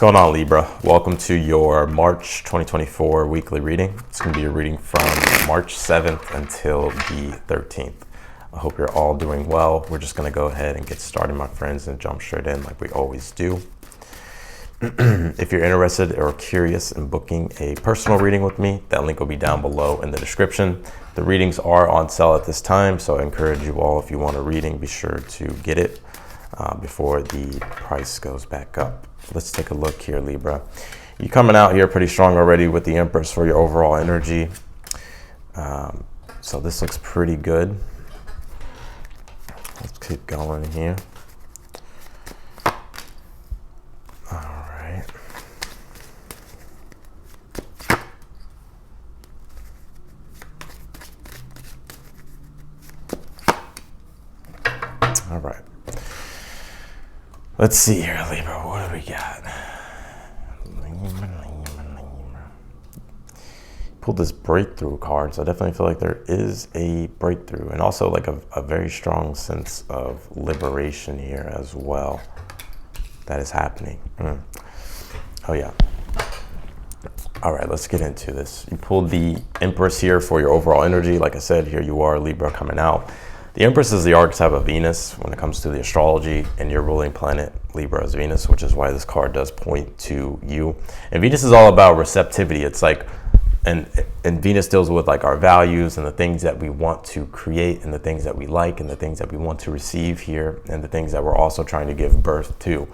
going on, Libra? Welcome to your March 2024 weekly reading. It's going to be a reading from March 7th until the 13th. I hope you're all doing well. We're just going to go ahead and get started, my friends, and jump straight in like we always do. If you're interested or curious in booking a personal reading with me, that link will be down below in the description. The readings are on sale at this time, so I encourage you all, if you want a reading, be sure to get it before the price goes back up. Let's take a look here, Libra. You're coming out here pretty strong already with the Empress for your overall energy. So this looks pretty good. Let's keep going here. All right. All right. Let's see here, Libra. What do we got? Pulled this breakthrough card, so I definitely feel like there is a breakthrough, and also like a very strong sense of liberation here as well that is happening. Oh yeah. All right, let's get into this. You pulled the Empress here for your overall energy. Like I said, here you are, Libra, coming out. The Empress is the archetype of Venus when it comes to the astrology, and your ruling planet, Libra, is Venus, which is why this card does point to you. And Venus is all about receptivity. It's like, and Venus deals with like our values and the things that we want to create and the things that we like and the things that we want to receive here and the things that we're also trying to give birth to.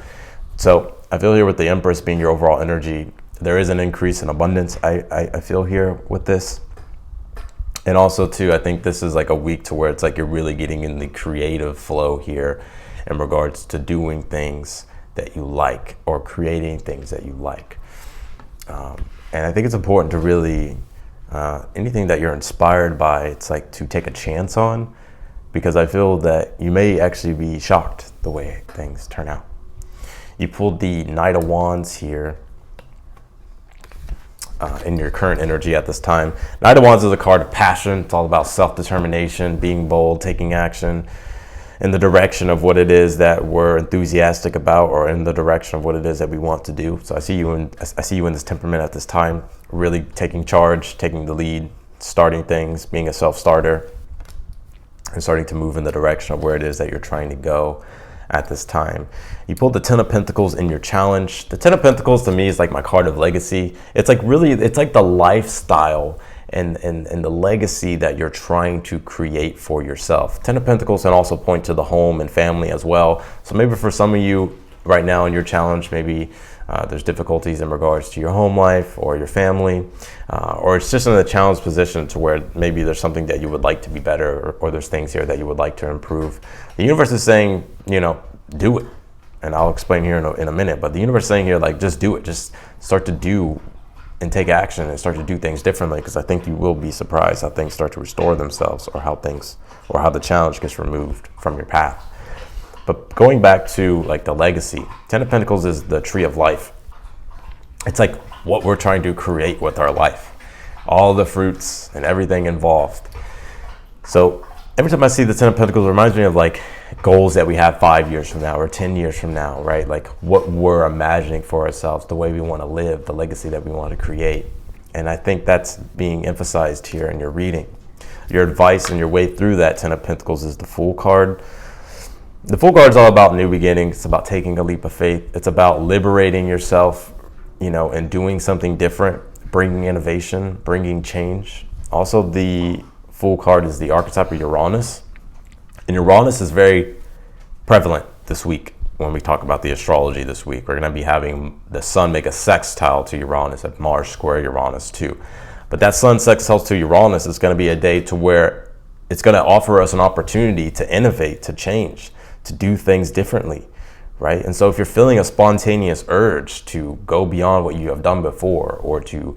So I feel here with the Empress being your overall energy, there is an increase in abundance. I feel here with this. And also too, I think this is like a week to where it's like you're really getting in the creative flow here in regards to doing things that you like or creating things that you like. And I think it's important to really, anything that you're inspired by, it's like to take a chance on, because I feel that you may actually be shocked the way things turn out. You pulled the Knight of Wands here. In your current energy at this time. Knight of Wands is a card of passion. It's all about self-determination, being bold, taking action in the direction of what it is that we're enthusiastic about, or in the direction of what it is that we want to do. So I see you in this temperament at this time, really taking charge, taking the lead, starting things, being a self-starter, and starting to move in the direction of where it is that you're trying to go at this time. You pulled the Ten of Pentacles in your challenge. The Ten of Pentacles to me is like my card of legacy. It's like really, it's like the lifestyle and the legacy that you're trying to create for yourself. Ten of Pentacles can also point to the home and family as well. So maybe for some of you right now in your challenge, maybe there's difficulties in regards to your home life or your family, or it's just in a challenged position to where maybe there's something that you would like to be better, or there's things here that you would like to improve. The universe is saying, you know, do it. And I'll explain here in a minute, but the universe is saying here, like, just do it. Just start to do and take action and start to do things differently, because I think you will be surprised how things start to restore themselves, or how the challenge gets removed from your path. But going back to like the legacy, Ten of Pentacles is the tree of life. It's like what we're trying to create with our life, all the fruits and everything involved. So every time I see the Ten of Pentacles, it reminds me of like goals that we have 5 years from now or 10 years from now, right? Like what we're imagining for ourselves, the way we want to live, the legacy that we want to create. And I think that's being emphasized here in your reading. Your advice and your way through that Ten of Pentacles is the Fool card. The Fool card is all about new beginnings. It's about taking a leap of faith. It's about liberating yourself, you know, and doing something different, bringing innovation, bringing change. Also, the Fool card is the archetype of Uranus. And Uranus is very prevalent this week when we talk about the astrology this week. We're going to be having the sun make a sextile to Uranus, at Mars square Uranus too. But that sun sextile to Uranus is going to be a day to where it's going to offer us an opportunity to innovate, to change, to do things differently, right? And so if you're feeling a spontaneous urge to go beyond what you have done before, or to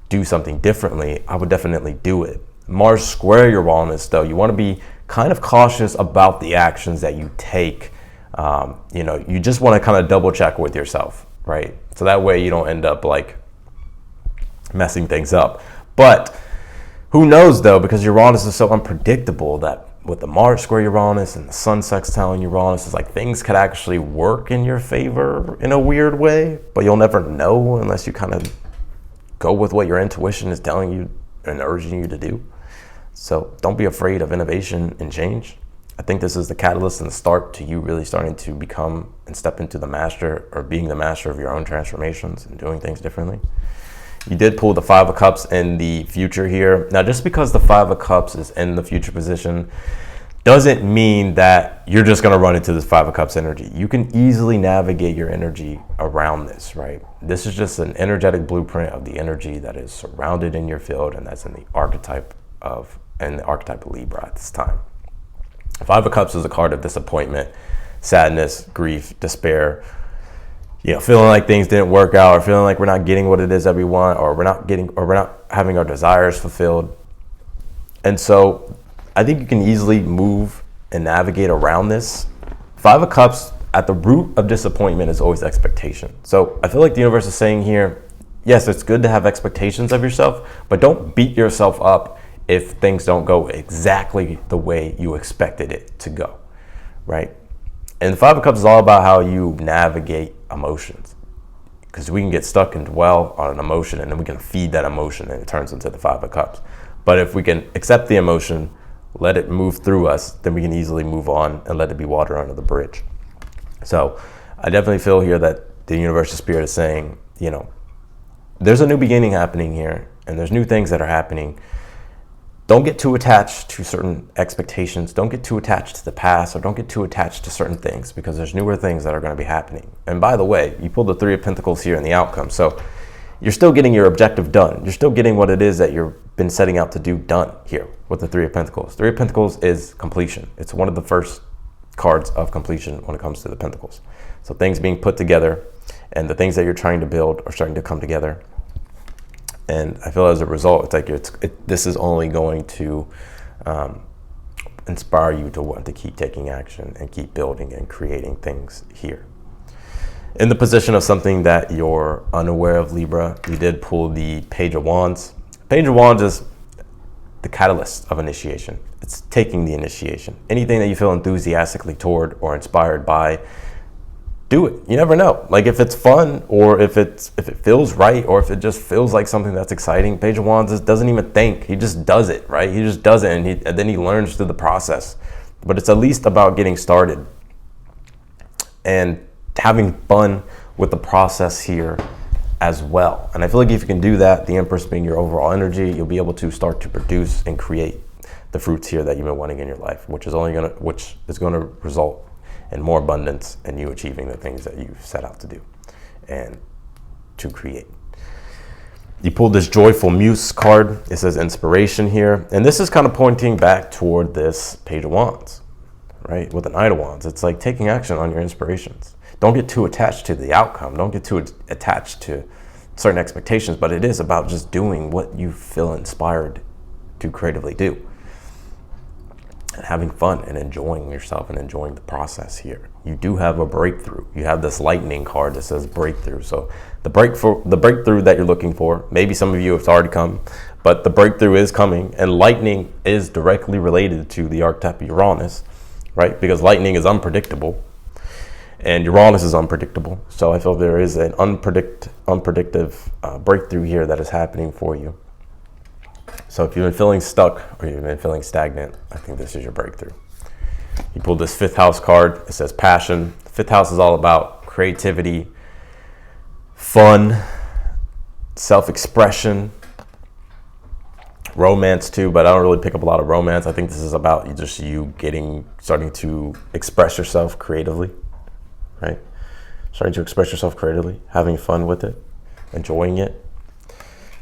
do something differently, I would definitely do it. Mars square Uranus, though, you want to be kind of cautious about the actions that you take. You know, you just want to kind of double check with yourself, right? So that way you don't end up like messing things up. But who knows though, because Uranus is so unpredictable, that with the Mars square Uranus and the Sun sextile Uranus, it's like things could actually work in your favor in a weird way, but you'll never know unless you kind of go with what your intuition is telling you and urging you to do. So don't be afraid of innovation and change. I think this is the catalyst and the start to you really starting to become and step into the master, or being the master of your own transformations and doing things differently. You did pull the Five of Cups in the future here. Now, just because the Five of Cups is in the future position doesn't mean that you're just going to run into this Five of Cups energy. You can easily navigate your energy around this, right? This is just an energetic blueprint of the energy that is surrounded in your field, and that's in the archetype of Libra at this time. Five of Cups is a card of disappointment, sadness, grief, despair. Feeling like things didn't work out, or feeling like we're not getting what it is that we want, or we're not having our desires fulfilled. And so I think you can easily move and navigate around this. Five of Cups, at the root of disappointment, is always expectation. So I feel like the universe is saying here, yes, it's good to have expectations of yourself, but don't beat yourself up if things don't go exactly the way you expected it to go, right? And the Five of Cups is all about how you navigate emotions, because we can get stuck and dwell on an emotion, and then we can feed that emotion and it turns into the Five of Cups. But if we can accept the emotion, let it move through us, then we can easily move on and let it be water under the bridge. So I definitely feel here that the universal spirit is saying, there's a new beginning happening here, and there's new things that are happening. Don't get too attached to certain expectations. Don't get too attached to the past, or don't get too attached to certain things, because there's newer things that are going to be happening. And by the way, you pulled the Three of Pentacles here in the outcome. So you're still getting your objective done. You're still getting what it is that you've been setting out to do done here with the Three of Pentacles. Three of Pentacles is completion. It's one of the first cards of completion when it comes to the Pentacles. So things being put together, and the things that you're trying to build are starting to come together. And I feel as a result, it's like this is only going to inspire you to want to keep taking action and keep building and creating things here. In the position of something that you're unaware of, Libra, you did pull the Page of Wands. Page of Wands is the catalyst of initiation. It's taking the initiation. Anything that you feel enthusiastically toward or inspired by, do it. You never know. Like if it's fun, or if it feels right, or if it just feels like something that's exciting. Page of Wands doesn't even think. He just does it, right? He just does it, and then he learns through the process. But it's at least about getting started and having fun with the process here as well. And I feel like if you can do that, the Empress being your overall energy, you'll be able to start to produce and create the fruits here that you've been wanting in your life, which is going to result and more abundance, and you achieving the things that you set out to do and to create. You pulled this Joyful Muse card. It says inspiration here. And this is kind of pointing back toward this Page of Wands, right? With the Knight of Wands. It's like taking action on your inspirations. Don't get too attached to the outcome. Don't get too attached to certain expectations, but it is about just doing what you feel inspired to creatively do. And having fun and enjoying yourself and enjoying the process here. You do have a breakthrough. You have this lightning card that says breakthrough. So the breakthrough that you're looking for, maybe some of you have already come, but the breakthrough is coming, and lightning is directly related to the archetype of Uranus, right? Because lightning is unpredictable and Uranus is unpredictable. So I feel there is an unpredictive breakthrough here that is happening for you. So if you've been feeling stuck or you've been feeling stagnant, I think this is your breakthrough. You pulled this Fifth House card. It says passion. The Fifth House is all about creativity, fun, self-expression, romance too, but I don't really pick up a lot of romance. I think this is about you starting to express yourself creatively, right? Starting to express yourself creatively, having fun with it, enjoying it.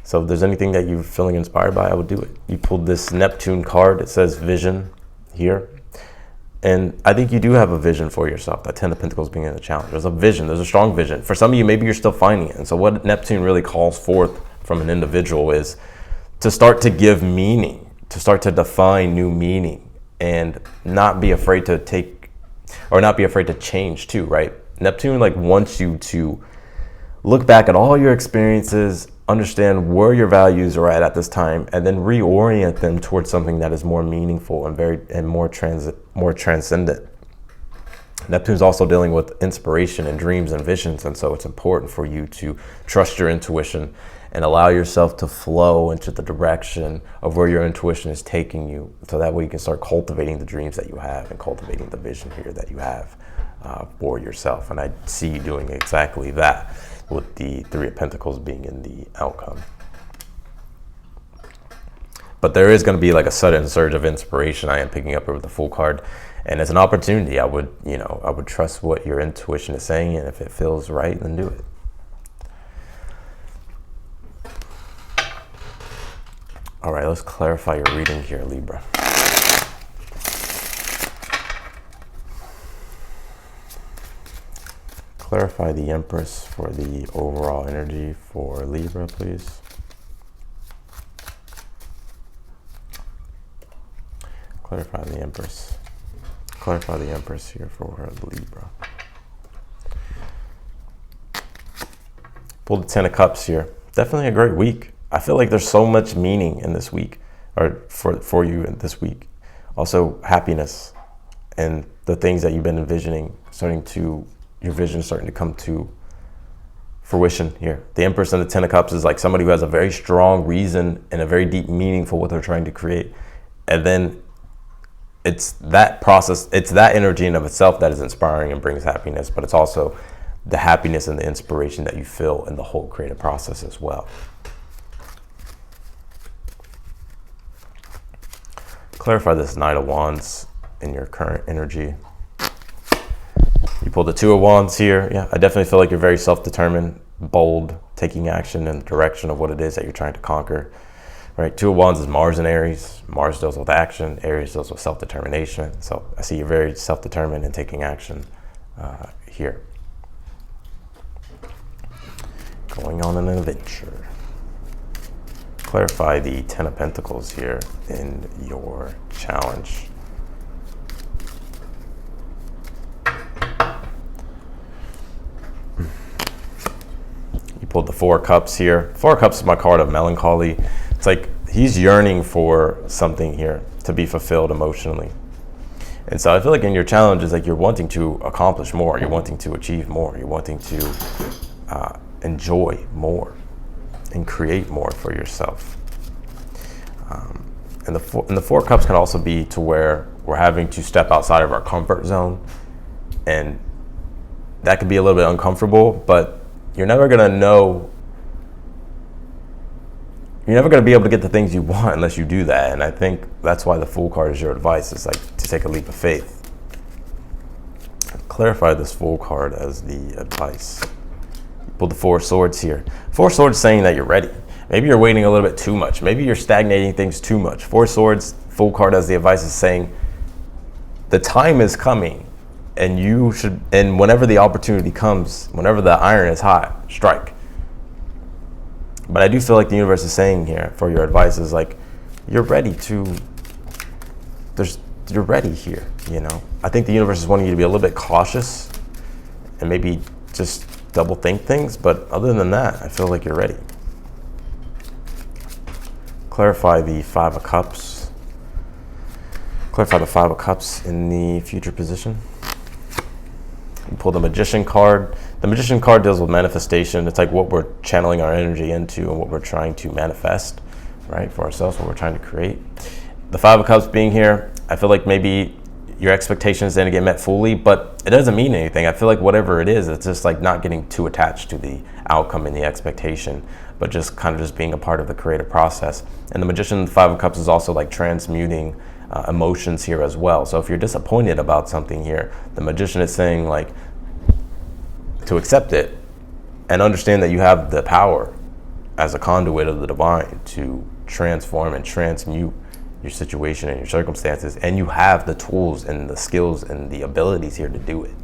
So if there's anything that you're feeling inspired by, I would do it. You pulled this Neptune card. It says vision here. And I think you do have a vision for yourself. That Ten of Pentacles being a challenge. There's a vision. There's a strong vision. For some of you, maybe you're still finding it. And so what Neptune really calls forth from an individual is to start to give meaning, to start to define new meaning, and not be afraid to change too, right? Neptune wants you to look back at all your experiences understand where your values are at this time, and then reorient them towards something that is more meaningful and more transcendent. Neptune's also dealing with inspiration and dreams and visions, and so it's important for you to trust your intuition and allow yourself to flow into the direction of where your intuition is taking you, so that way you can start cultivating the dreams that you have and cultivating the vision here that you have for yourself. And I see you doing exactly that, with the Three of Pentacles being in the outcome. But there is going to be like a sudden surge of inspiration I am picking up with the Fool card. And as an opportunity, I would trust what your intuition is saying, and if it feels right, then do it. All right, let's clarify your reading here, Libra. Clarify the Empress for the overall energy for Libra, please. Clarify the Empress. Clarify the Empress here for Libra. Pull the Ten of Cups here. Definitely a great week. I feel like there's so much meaning in this week, or for you in this week. Also, happiness and the things that you've been envisioning, your vision starting to come to fruition here. The Empress and the Ten of Cups is like somebody who has a very strong reason and a very deep meaning for what they're trying to create. And then it's that process, it's that energy in of itself that is inspiring and brings happiness, but it's also the happiness and the inspiration that you feel in the whole creative process as well. Clarify this Knight of Wands in your current energy. You pulled the Two of Wands here. Yeah, I definitely feel like you're very self-determined, bold, taking action in the direction of what it is that you're trying to conquer. Right, Two of Wands is Mars and Aries. Mars deals with action. Aries deals with self-determination. So I see you're very self-determined and taking action here. Going on an adventure. Clarify the Ten of Pentacles here in your challenge. You pulled the Four of Cups here. Four of Cups is my card of melancholy. It's like he's yearning for something here to be fulfilled emotionally. And so I feel like in your challenge is like you're wanting to accomplish more, you're wanting to achieve more, you're wanting to enjoy more and create more for yourself. And the Four of Cups can also be to where we're having to step outside of our comfort zone, and that could be a little bit uncomfortable, but you're never going to know. You're never going to be able to get the things you want unless you do that. And I think that's why the Fool card is your advice. It's like to take a leap of faith. Clarify this Fool card as the advice. You pull the Four of Swords here. Four of Swords saying that you're ready. Maybe you're waiting a little bit too much. Maybe you're stagnating things too much. Four of Swords, Fool card as the advice is saying the time is coming, and you should, and whenever the opportunity comes, whenever the iron is hot, strike. But I do feel like the universe is saying here for your advice is like, you're ready you're ready here, you know? I think the universe is wanting you to be a little bit cautious and maybe just double think things. But other than that, I feel like you're ready. Clarify the Five of Cups. Clarify the Five of Cups in the future position. You pull the Magician card. The Magician card deals with manifestation. It's like what we're channeling our energy into and what we're trying to manifest, right, for ourselves, what we're trying to create. The Five of Cups being here, I feel like maybe your expectations didn't get met fully, but it doesn't mean anything. I feel like whatever it is, it's just like not getting too attached to the outcome and the expectation, but just kind of just being a part of the creative process. And the Magician, the Five of Cups is also like transmuting emotions here as well. So if you're disappointed about something here, the Magician is saying like to accept it and understand that you have the power as a conduit of the divine to transform and transmute your situation and your circumstances, and you have the tools and the skills and the abilities here to do it.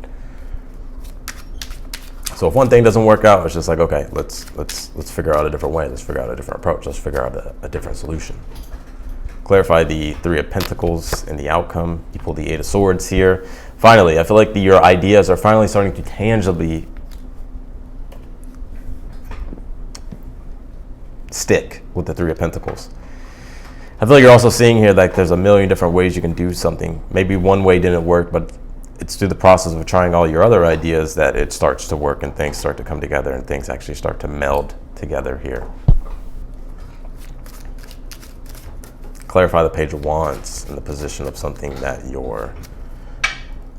So if one thing doesn't work out, it's just like, okay, let's figure out a different way. Let's figure out a different approach. Let's figure out a different solution. Clarify the Three of Pentacles in the outcome. You pull the Eight of Swords here. Finally, I feel like your ideas are finally starting to tangibly stick with the Three of Pentacles. I feel like you're also seeing here like there's a million different ways you can do something. Maybe one way didn't work, but it's through the process of trying all your other ideas that it starts to work and things start to come together and things actually start to meld together here. Clarify the Page of Wands in the position of something that you're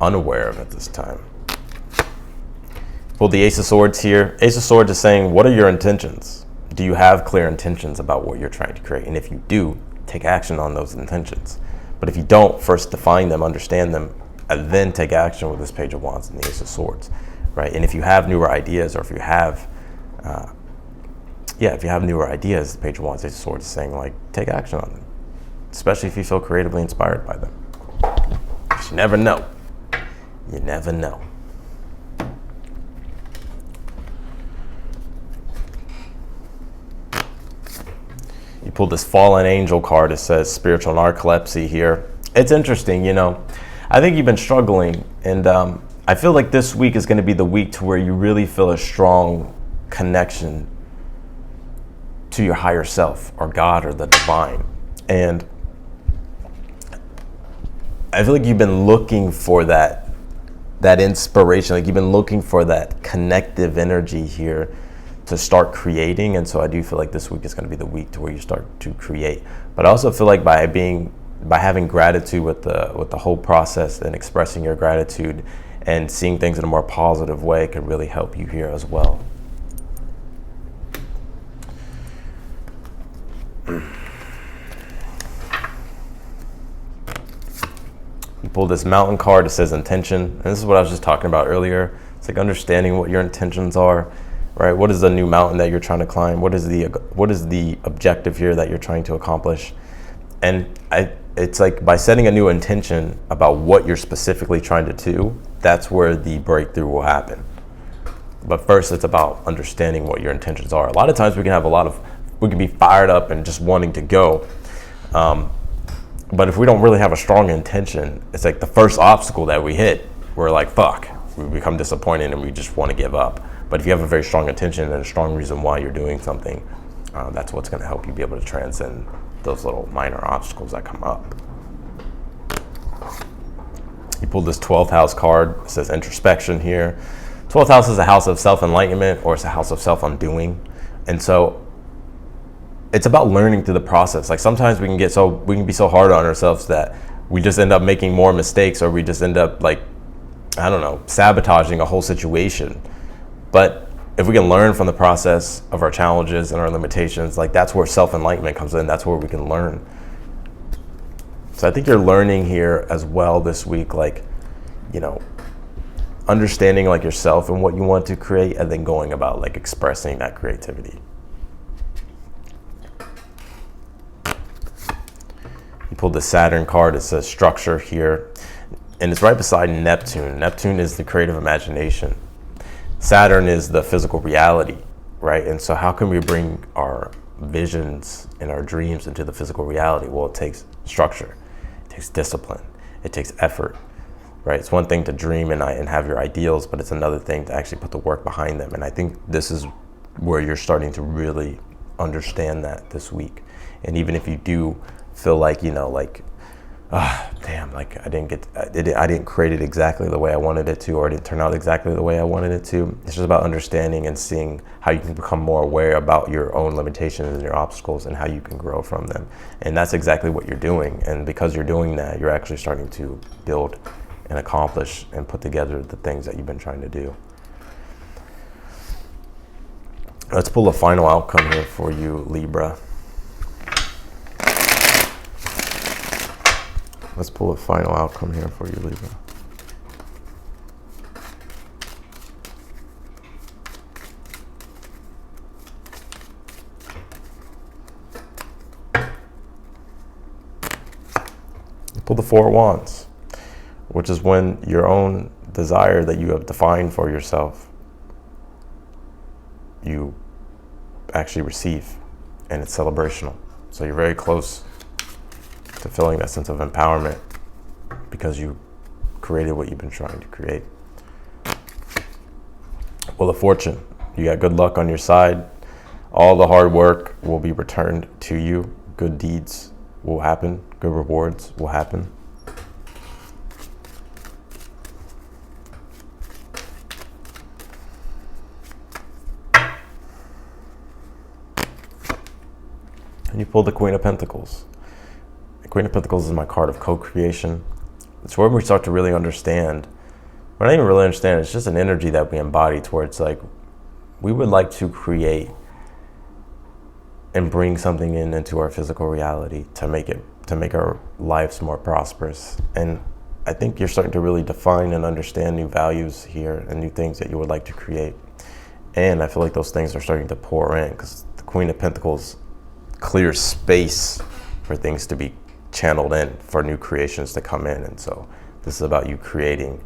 unaware of at this time. Pull the Ace of Swords here. Ace of Swords is saying, what are your intentions? Do you have clear intentions about what you're trying to create? And if you do, take action on those intentions. But if you don't, first define them, understand them, and then take action with this Page of Wands and the Ace of Swords, right? And if you have newer ideas, or if you have, if you have newer ideas, the Page of Wands, Ace of Swords is saying, like, take action on them, especially if you feel creatively inspired by them. Because you never know. You never know. You pulled this Fallen Angel card. It says spiritual narcolepsy here. It's interesting, you know. I think you've been struggling, and I feel like this week is going to be the week to where you really feel a strong connection to your higher self or God or the divine. And I feel like you've been looking for that inspiration, like you've been looking for that connective energy here to start creating. And so I do feel like this week is going to be the week to where you start to create. But I also feel like by having gratitude with the whole process and expressing your gratitude and seeing things in a more positive way can really help you here as well. You pull this Mountain card. It says intention. And this is what I was just talking about earlier. It's like understanding what your intentions are, right? What is the new mountain that you're trying to climb? What is the objective here that you're trying to accomplish? And it's like by setting a new intention about what you're specifically trying to do, that's where the breakthrough will happen. But first, it's about understanding what your intentions are. A lot of times we can be fired up and just wanting to go. But if we don't really have a strong intention, it's like the first obstacle that we hit, we're like, fuck, we become disappointed and we just want to give up. But if you have a very strong intention and a strong reason why you're doing something, that's what's going to help you be able to transcend those little minor obstacles that come up. You pulled this 12th house card. It says introspection here. 12th house is a house of self-enlightenment, or it's a house of self-undoing. And so it's about learning through the process. Like sometimes we can be so hard on ourselves that we just end up making more mistakes, or we just end up sabotaging a whole situation. But if we can learn from the process of our challenges and our limitations, like that's where self-enlightenment comes in. That's where we can learn. So I think you're learning here as well this week, like, you know, understanding like yourself and what you want to create, and then going about like expressing that creativity. You pulled the Saturn card. It says structure here, and it's right beside Neptune. Neptune is the creative imagination. Saturn is the physical reality, right? And so how can we bring our visions and our dreams into the physical reality? Well, it takes structure, it takes discipline, it takes effort, right? It's one thing to dream and have your ideals, but it's another thing to actually put the work behind them. And I think this is where you're starting to really understand that this week. And even if you do feel like, you know, like, like I didn't create it exactly the way I wanted it to, or it didn't turn out exactly the way I wanted it to. It's just about understanding and seeing how you can become more aware about your own limitations and your obstacles and how you can grow from them. And that's exactly what you're doing. And because you're doing that, you're actually starting to build and accomplish and put together the things that you've been trying to do. Let's pull a final outcome here for you, Libra. Let's pull a final outcome here for you, Libra. You pull the Four of Wands, which is when your own desire that you have defined for yourself, you actually receive, and it's celebrational. So you're very close to feeling that sense of empowerment because you created what you've been trying to create. Well, the Fortune, you got good luck on your side. All the hard work will be returned to you. Good deeds will happen. Good rewards will happen. And you pull the Queen of Pentacles. The Queen of Pentacles is my card of co-creation. It's where we start to really understand. We're not even really understand. It's just an energy that we embody towards, like, we would like to create and bring something into our physical reality to make our lives more prosperous. And I think you're starting to really define and understand new values here and new things that you would like to create. And I feel like those things are starting to pour in, because the Queen of Pentacles clears space for things to be channeled in, for new creations to come in. And so this is about you creating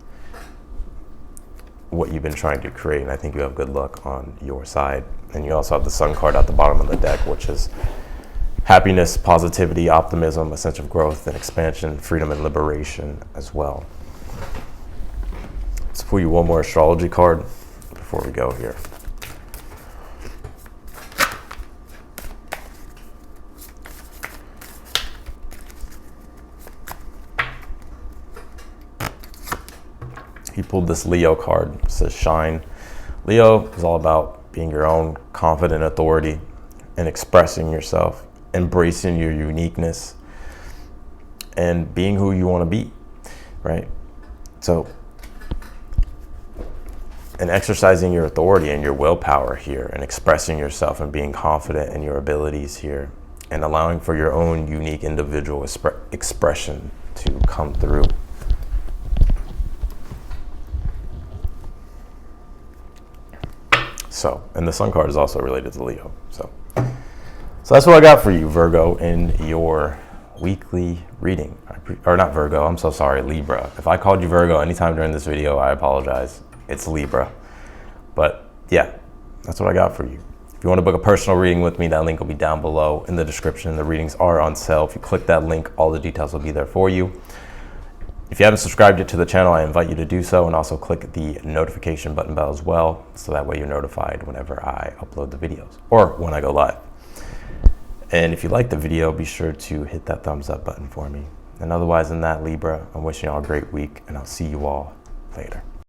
what you've been trying to create, and I think you have good luck on your side. And you also have the Sun card at the bottom of the deck, which is happiness, positivity, optimism, a sense of growth and expansion, freedom and liberation as well. Let's pull you one more astrology card before we go here. He pulled this Leo card. It says shine. Leo is all about being your own confident authority and expressing yourself, embracing your uniqueness, and being who you want to be, right? So, and exercising your authority and your willpower here, and expressing yourself and being confident in your abilities here, and allowing for your own unique individual expression to come through. So, and the Sun card is also related to Leo. So that's what I got for you, Virgo, in your weekly reading. Or not Virgo, I'm so sorry, Libra. If I called you Virgo anytime during this video, I apologize. It's Libra. But yeah, that's what I got for you. If you want to book a personal reading with me, that link will be down below in the description. The readings are on sale. If you click that link, all the details will be there for you. If you haven't subscribed yet to the channel, I invite you to do so, and also click the notification button bell as well, so that way you're notified whenever I upload the videos or when I go live. And if you like the video, be sure to hit that thumbs up button for me. And otherwise than that, Libra, I'm wishing you all a great week, and I'll see you all later.